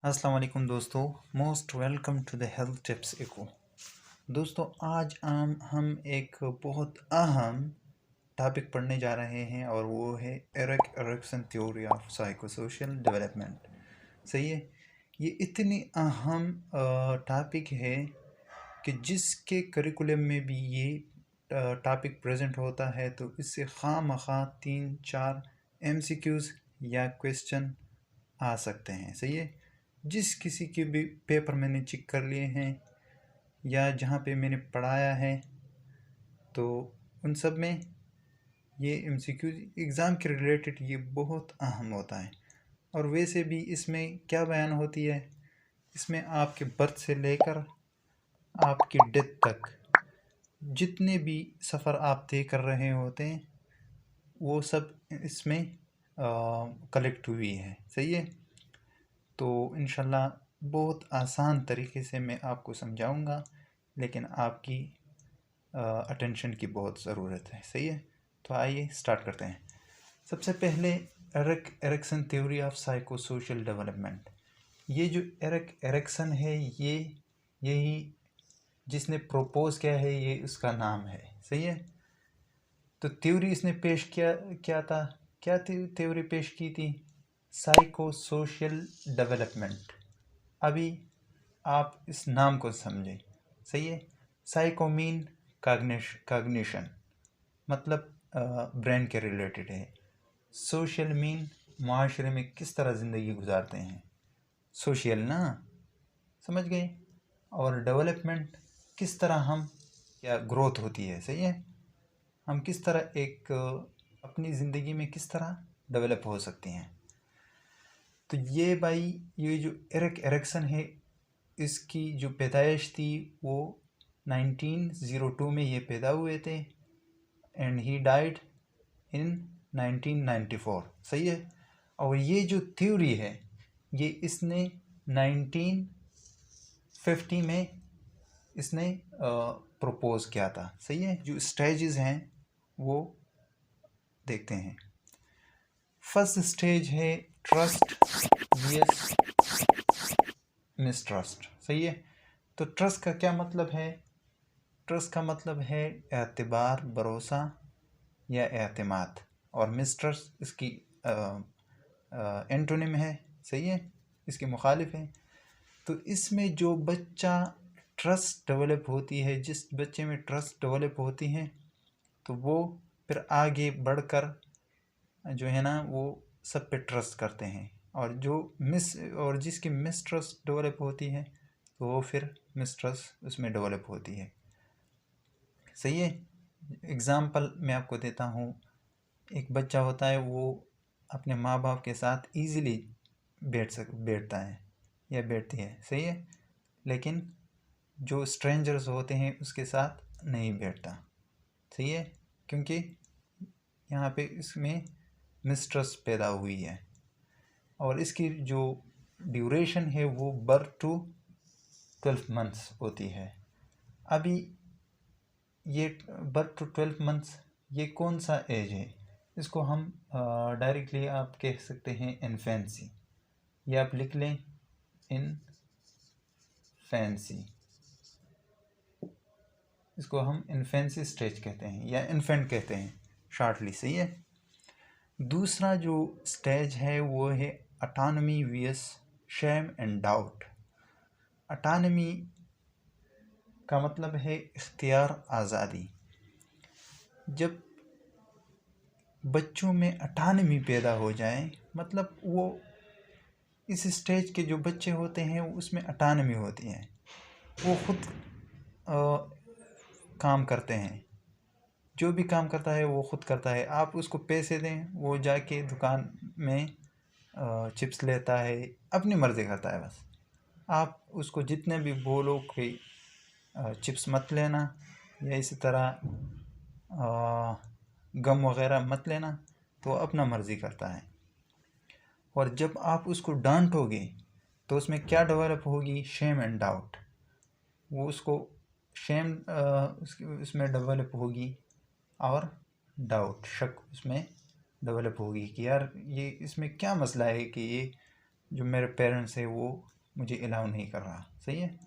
अस्सलाम वालेकुम दोस्तों, most welcome to the health tips eco. दोस्तों, आज हम एक बहुत अहम टॉपिक पढ़ने जा रहे हैं और वो है Erik Erikson theory of psychosocial development. सही है। ये इतनी अहम टॉपिक है कि जिसके करिकुलम में भी ये टॉपिक प्रेजेंट होता है तो इससे खामखा 3-4 एमसीक्यूज़ या क्वेश्चन आ सकते हैं। सही है। जिस किसी के भी पेपर मैंने चेक कर लिए हैं या जहाँ पे मैंने पढ़ाया है तो उन सब में ये एमसीक्यू एग्ज़ाम के रिलेटेड ये बहुत अहम होता है। और वैसे भी इसमें क्या बयान होती है, इसमें आपके बर्थ से लेकर आपकी डेथ तक जितने भी सफ़र आप तय कर रहे होते हैं वो सब इसमें कलेक्ट हुई है। सही है। तो इंशाल्लाह बहुत आसान तरीके से मैं आपको समझाऊंगा, लेकिन आपकी अटेंशन की बहुत ज़रूरत है। सही है। तो आइए स्टार्ट करते हैं। सबसे पहले Ericsson theory of psycho social development. ये जो एरिक्सन है यही जिसने प्रपोज किया है, ये उसका नाम है। सही है। तो थ्योरी इसने पेश क्या था, क्या थ्योरी पेश की थी? Psycho social development. अभी आप इस नाम को समझें। सही है। साइको मीन कॉग्निशन, मतलब ब्रेन के रिलेटेड है। सोशल मीन माशरे में किस तरह ज़िंदगी गुजारते हैं, सोशल ना, समझ गए। और डेवलपमेंट किस तरह हम क्या ग्रोथ होती है। सही है। हम किस तरह एक अपनी ज़िंदगी में किस तरह डेवलप हो सकते हैं। तो ये जो एरिक्सन है, इसकी जो पैदाइश थी वो 1902 में ये पैदा हुए थे एंड ही डाइड इन 1994। सही है। और ये जो थ्योरी है ये इसने 1950 में इसने प्रपोज किया था। सही है। जो स्टेजेस हैं वो देखते हैं। फर्स्ट स्टेज है ट्रस्ट वियस मिसट्रस्ट। सही है। तो ट्रस्ट का क्या मतलब है? ट्रस्ट का मतलब है एतबार, भरोसा या एतमाद, और मिसट्रस्ट इसकी एंटोनिम है। सही है। इसके मुखालिफ है। तो इसमें जो बच्चा ट्रस्ट डेवलप होती है, जिस बच्चे में ट्रस्ट डेवलप होती है तो वो फिर आगे बढ़कर जो है ना वो सब पे ट्रस्ट करते हैं, और जिसकी मिसट्रस्ट डेवलप होती है तो वो फिर मिसट्रस्ट उसमें डेवलप होती है। सही है। एग्ज़ाम्पल मैं आपको देता हूँ। एक बच्चा होता है, वो अपने माँ बाप के साथ इजीली बैठता है या बैठती है। सही है। लेकिन जो स्ट्रेंजर्स होते हैं उसके साथ नहीं बैठता। सही है। क्योंकि यहाँ पे इसमें मिसट्रस्ट पैदा हुई है। और इसकी जो ड्यूरेशन है वो बर्थ टू 12 मंथ्स होती है। अभी ये बर्थ टू 12 मंथ्स ये कौन सा एज है? इसको हम डायरेक्टली आप कह सकते हैं इन्फेंसी, या आप लिख लें इनफेंसी। इसको हम इन्फेंसी स्टेज कहते हैं या इन्फेंट कहते हैं शॉर्टली। सही है। दूसरा जो स्टेज है वो है autonomy versus shame and doubt. Autonomy का मतलब है इख्तियार, आज़ादी। जब बच्चों में ऑटोनॉमी पैदा हो जाए, मतलब वो इस स्टेज के जो बच्चे होते हैं उसमें ऑटोनॉमी होती है, वो खुद काम करते हैं। जो भी काम करता है वो खुद करता है। आप उसको पैसे दें, वो जाके दुकान में चिप्स लेता है, अपनी मर्ज़ी करता है बस। आप उसको जितने भी बोलो कि चिप्स मत लेना या इसी तरह गम वगैरह मत लेना, तो अपना मर्ज़ी करता है। और जब आप उसको डांटोगे तो उसमें क्या डेवलप होगी? Shem and doubt. वो उसको शेम उसमें डेवलप होगी और डाउट, शक उसमें डेवलप होगी कि यार ये इसमें क्या मसला है कि ये जो मेरे पेरेंट्स है वो मुझे अलाउ नहीं कर रहा। सही है।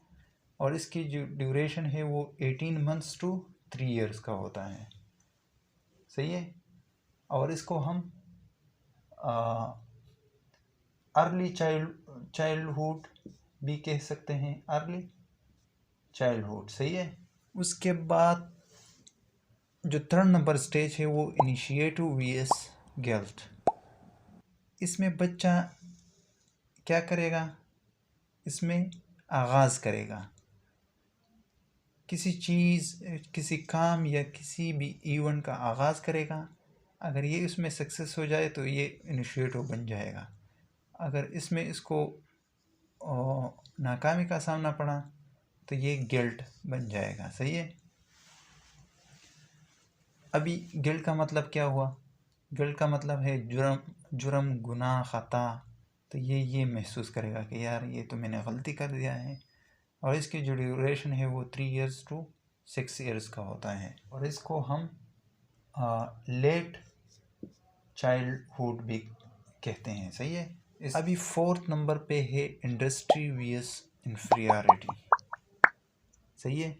और इसकी जो ड्यूरेशन है वो 18 मंथ्स टू 3 इयर्स का होता है। सही है। और इसको हम अर्ली चाइल्डहुड भी कह सकते हैं, अर्ली चाइल्डहुड। सही है। उसके बाद जो 3rd नंबर स्टेज है वो इनिशिएटिव वीएस गेल्ट। इसमें बच्चा क्या करेगा, इसमें आगाज़ करेगा किसी चीज़, किसी काम या किसी भी इवेंट का आगाज़ करेगा। अगर ये इसमें सक्सेस हो जाए तो ये इनिशिएटिव बन जाएगा। अगर इसमें इसको नाकामी का सामना पड़ा तो ये गिल्ट बन जाएगा। सही है। अभी गिल्ट का मतलब क्या हुआ, गिल्ट का मतलब है जुर्म गुनाह ख़ता। तो ये महसूस करेगा कि यार ये तो मैंने गलती कर दिया है। और इसकी जो ड्यूरेशन है वो 3 इयर्स टू 6 इयर्स का होता है। और इसको हम लेट चाइल्डहुड भी कहते हैं। सही है। अभी 4th नंबर पे है इंडस्ट्री वीएस इंफीरियरिटी। सही है।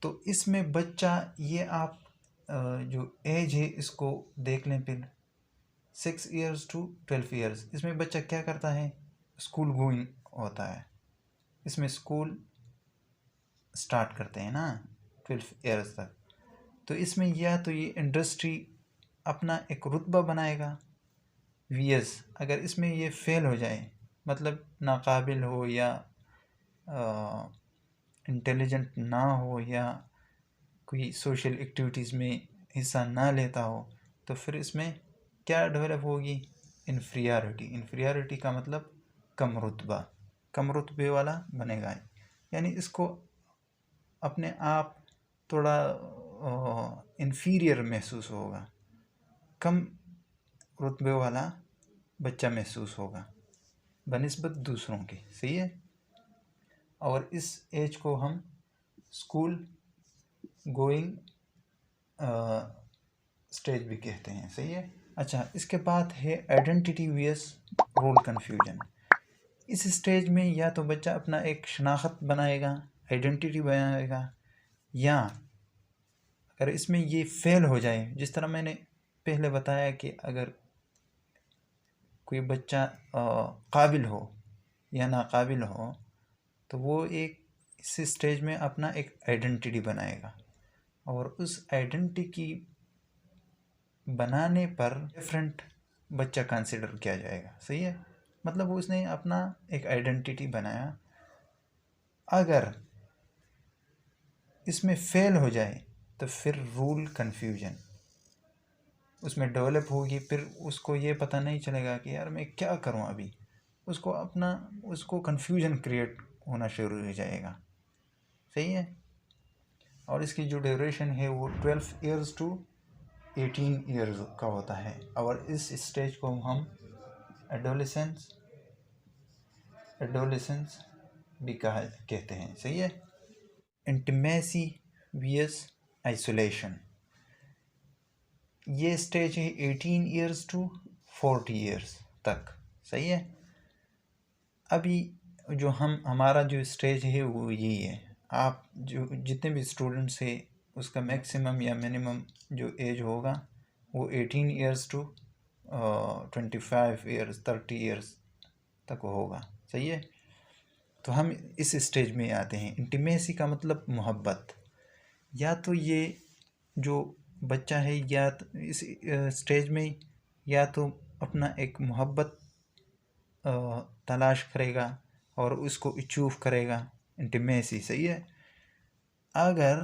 तो इसमें बच्चा, ये आप जो एज है इसको देख लें फिर, 6 इयर्स टू 12 इयर्स। इसमें बच्चा क्या करता है, स्कूल गोइंग होता है। इसमें स्कूल स्टार्ट करते हैं ना 12 इयर्स तक। तो इसमें या तो ये इंडस्ट्री अपना एक रुतबा बनाएगा वीएस। अगर इसमें ये फेल हो जाए, मतलब नाकाबिल हो या इंटेलिजेंट ना हो या कोई सोशल एक्टिविटीज़ में हिस्सा ना लेता हो, तो फिर इसमें क्या डेवलप होगी, इन्फीरियरिटी। इन्फीरियरिटी का मतलब कम रुतबा, कम रुतबे वाला बनेगा। यानी इसको अपने आप थोड़ा इन्फीरियर महसूस होगा, कम रुतबे वाला बच्चा महसूस होगा बनिस्बत दूसरों के। सही है। और इस एज को हम स्कूल गोइंग स्टेज भी कहते हैं। सही है। अच्छा, इसके बाद है आइडेंटिटी वीएस रोल कन्फ्यूजन। इस स्टेज में या तो बच्चा अपना एक शनाख्त बनाएगा, आइडेंटिटी बनाएगा, या अगर इसमें ये फेल हो जाए, जिस तरह मैंने पहले बताया कि अगर कोई बच्चा काबिल हो या नाकाबिल हो, तो वो एक इस स्टेज में अपना एक आइडेंटिटी बनाएगा। और उस आइडेंटिटी बनाने पर डिफरेंट बच्चा कंसिडर किया जाएगा। सही है। मतलब उसने अपना एक आइडेंटिटी बनाया, अगर इसमें फेल हो जाए तो फिर रूल कन्फ्यूजन उसमें डेवलप होगी। फिर उसको ये पता नहीं चलेगा कि यार मैं क्या करूं अभी। उसको कन्फ्यूजन क्रिएट होना शुरू हो जाएगा। सही है। और इसकी जो ड्यूरेशन है वो 12 इयर्स टू 18 इयर्स का होता है। और इस स्टेज को हम एडोलेसेंस भी कहते हैं। सही है। इंटीमेसी वीएस आइसोलेशन, ये स्टेज है 18 इयर्स टू 40 इयर्स तक। सही है। अभी जो हमारा जो स्टेज है वो यही है। आप जो जितने भी स्टूडेंट्स है उसका मैक्सिमम या मिनिमम जो एज होगा वो 18 इयर्स टू 25 इयर्स 30 इयर्स तक होगा। सही है। तो हम इस स्टेज में आते हैं। इंटीमेसी का मतलब मोहब्बत। या तो ये जो बच्चा है या तो इस स्टेज में या तो अपना एक मोहब्बत तलाश करेगा और उसको अचीव करेगा, इंटीमेसी। सही है। अगर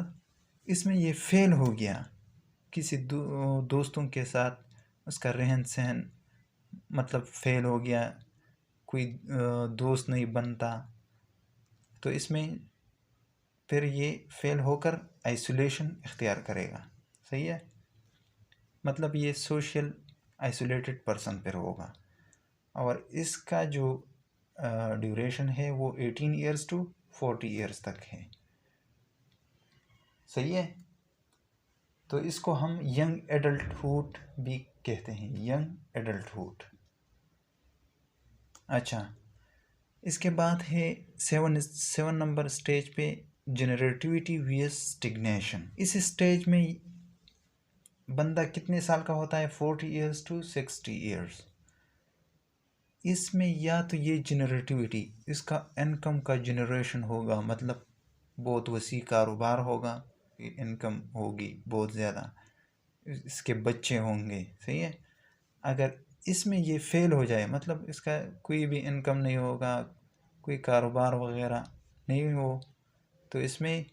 इसमें ये फेल हो गया, किसी दोस्तों के साथ उसका रहन सहन मतलब फेल हो गया, कोई दोस्त नहीं बनता, तो इसमें फिर ये फेल होकर आइसोलेशन इख्तियार करेगा। सही है। मतलब ये सोशल आइसोलेटेड पर्सन फिर होगा। और इसका जो ड्यूरेशन है वो 18 इयर्स टू 40 इयर्स तक है। सही है। तो इसको हम यंग एडल्टहुड भी कहते हैं, यंग एडल्टहुड। अच्छा, इसके बाद है 7 नंबर स्टेज पे जनरेटिविटी वीएस स्टिग्नेशन। इस स्टेज में बंदा कितने साल का होता है? 40 ईयर्स टू 60 ईयर्स। इसमें या तो ये जनरेटिविटी, इसका इनकम का जनरेशन होगा, मतलब बहुत वसी कारोबार होगा, इनकम होगी बहुत ज़्यादा, इसके बच्चे होंगे, सही है। अगर इसमें ये फेल हो जाए, मतलब इसका कोई भी इनकम नहीं होगा, कोई कारोबार वगैरह नहीं हो, तो इसमें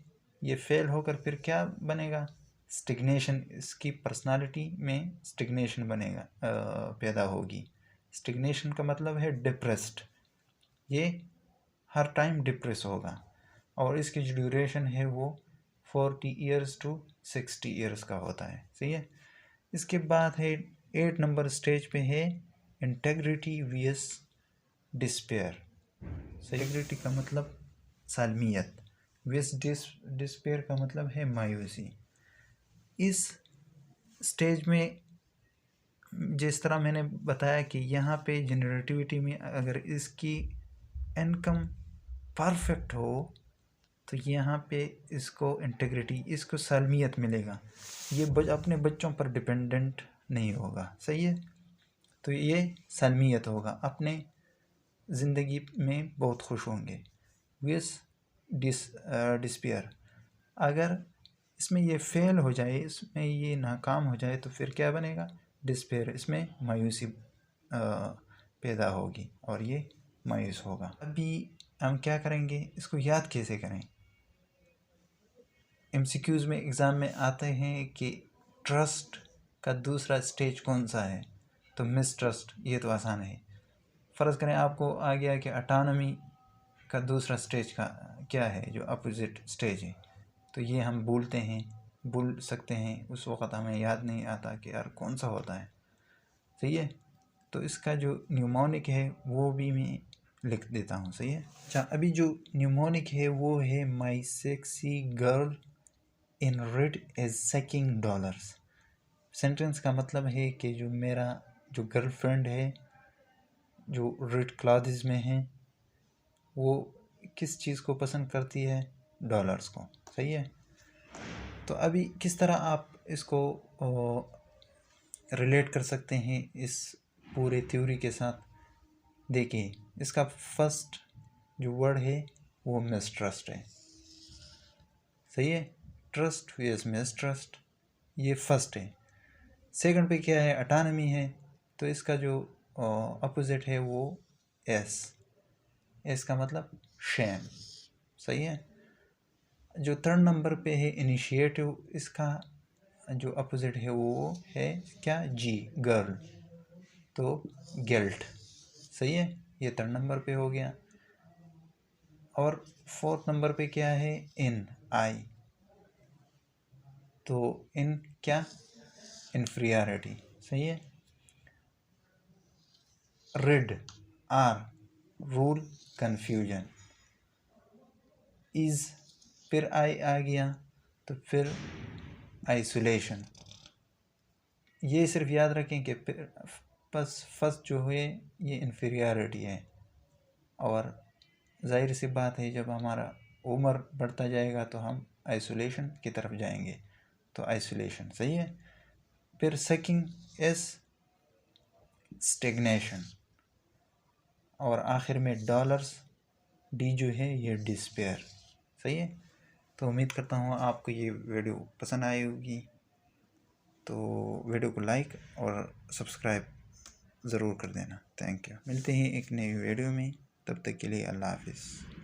ये फेल होकर फिर क्या बनेगा? स्टिग्नेशन, इसकी पर्सनालिटी में स्टिग्नेशन बनेगा, पैदा होगी। स्टिग्नेशन का मतलब है डिप्रेस्ड, ये हर टाइम डिप्रेस होगा। और इसकी जो ड्यूरेशन है वो 40 ईयर्स टू 60 ईयर्स का होता है, सही है। इसके बाद है 8 नंबर स्टेज पे है इंटेग्रिटी वीएस डिस्पेयर। इंटेग्रिटी का मतलब सालमियत, वीएस डिस्पेयर का मतलब है मायूसी। इस स्टेज में जिस तरह मैंने बताया कि यहाँ पे जनरेटिविटी में अगर इसकी इनकम परफेक्ट हो तो यहाँ पे इसको इंटेग्रिटी, इसको सालमियत मिलेगा, ये अपने बच्चों पर डिपेंडेंट नहीं होगा, सही है। तो ये सालमियत होगा, अपने ज़िंदगी में बहुत खुश होंगे। विस डिस्पेयर, अगर इसमें ये फेल हो जाए, इसमें ये नाकाम हो जाए तो फिर क्या बनेगा? डिस्पेयर, इसमें मायूसी पैदा होगी और ये मायूस होगा। अभी हम क्या करेंगे, इसको याद कैसे करें? एमसीक्यूज़ में एग्ज़ाम में आते हैं कि ट्रस्ट का दूसरा स्टेज कौन सा है, तो मिसट्रस्ट, ये तो आसान है। फ़र्ज़ करें आपको आ गया कि ऑटोनॉमी का दूसरा स्टेज का क्या है, जो अपोजिट स्टेज है, तो ये हम भूल सकते हैं, उस वक़्त हमें याद नहीं आता कि यार कौन सा होता है, सही है। तो इसका जो न्यूमोनिक है वो भी मैं लिख देता हूँ, सही है। अच्छा, अभी जो न्यूमोनिक है वो है my sexy girl in red is sucking dollars. Sentence का मतलब है कि जो मेरा जो गर्लफ्रेंड है जो रेड क्लॉथ्स में है, वो किस चीज़ को पसंद करती है? डॉलर्स को, सही है। तो अभी किस तरह आप इसको रिलेट कर सकते हैं इस पूरे थ्योरी के साथ? देखिए, इसका फर्स्ट जो वर्ड है वो मिसट्रस्ट है, सही है। ट्रस्ट वियस मिसट्रस्ट, ये फर्स्ट है। सेकंड पे क्या है? ऑटोनॉमी है, तो इसका जो अपोजिट है वो एस का मतलब शेम, सही है। जो थर्ड नंबर पे है इनिशिएटिव, इसका जो अपोजिट है वो है क्या? जी, गर्ल, तो गिल्ट, सही है। ये थर्ड नंबर पे हो गया। और फोर्थ नंबर पे क्या है? इन, आई, तो इन क्या? इन्फीरियरिटी, सही है। रिड, आर, रूल, कन्फ्यूजन। इज, फिर आई आ गया, तो फिर आइसोलेशन। ये सिर्फ याद रखें कि बस फर्स्ट जो है ये इन्फीरियरिटी है, और जाहिर सी बात है जब हमारा उम्र बढ़ता जाएगा तो हम आइसोलेशन की तरफ जाएंगे, तो आइसोलेशन, सही है। फिर सकिंग, एस, स्टेग्नेशन, और आखिर में डॉलर्स, डी जो है ये डिस्पेयर, सही है। तो उम्मीद करता हूँ आपको ये वीडियो पसंद आई होगी, तो वीडियो को लाइक और सब्सक्राइब ज़रूर कर देना। Thank you. मिलते हैं एक नई वीडियो में, तब तक के लिए अल्लाह हाफिज़।